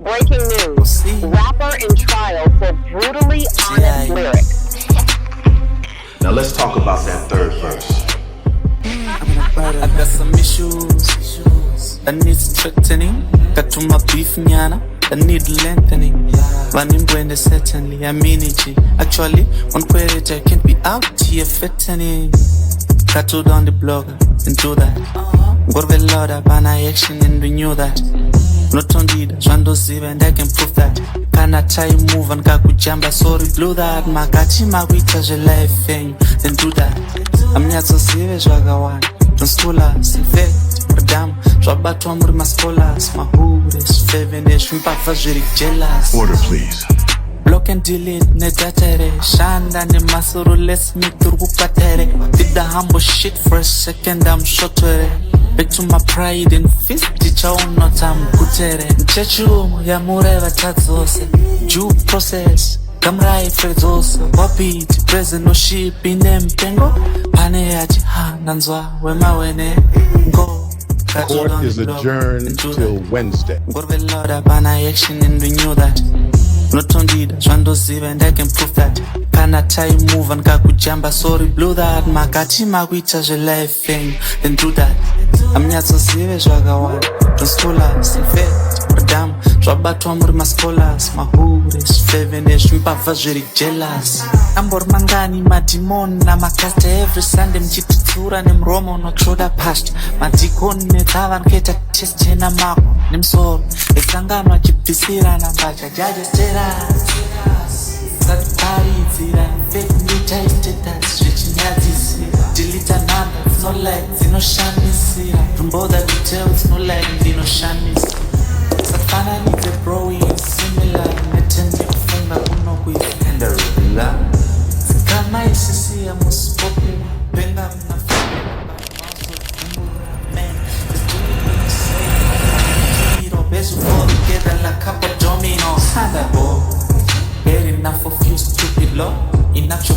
Breaking news. Rapper in trial for brutally honest lyrics. Now let's talk about that third verse. I got some issues that need strengthening. Got to my beef nyana that need lengthening. Vanimwende certainly, I mean it. Actually, one query can't be out here fattening. Got to down the blog and do that. Got a lot of action and renew that. Not only that, Zvandoziva and I can prove that. Can I try move and kakujamba, sorry, blew that. Makati mawita je life thing, then do that. I'm not so serious, Ragawan. Don't stula, sinfect, Radam, Rabatwa Murma scholars, my hood is fevenish, Mpapa very jealous. Order, please. Block and delete, ne datere, Shanda ne masuru, let's me turgu patere. Did the humble shit for a second, I'm shot with it. Back to my pride and fist, teacher not I'm kutere. Chechu, ya mureva tatzose. Due process, kamrai frezose. Wapiti, present no ship in them pengo. Pane yachi, ha, nanzwa, wema wene, go. Court is adjourned till Wednesday. Got a lot of action and renew that. Not only that, Zvandoziva and I can prove that. Can I try move and kakujamba, sorry, blew that. Makati mawita je life thing, then do that. I'm not so serious, Ragawan. Don't stula, sinfect, Radam, Rabatwa Murma scholars, my hood is fevenish, Mpapa very jealous. Ambor mangani, madimon, na makasta every Sunday, mchitutura, nem romo, no troda past. Madikon, netavan, keta teste na mako, nem sol. Exangama, chipisira, na mbacha, jaja stera. That party, zira, fake me, tasted that, stretching yazis. Delete a number, it's no light, it's no shamis. Rumbo that details, no light, it's no shamis. Safana needs a bro, it's similar. Metende kufunga kuno kuipenda regular. Kama isisi ya most popular. Penga mnafanya man, it's doing what you say. Hero, best of all together like a couple dominoes. Handable. Get enough of you stupid law. In actual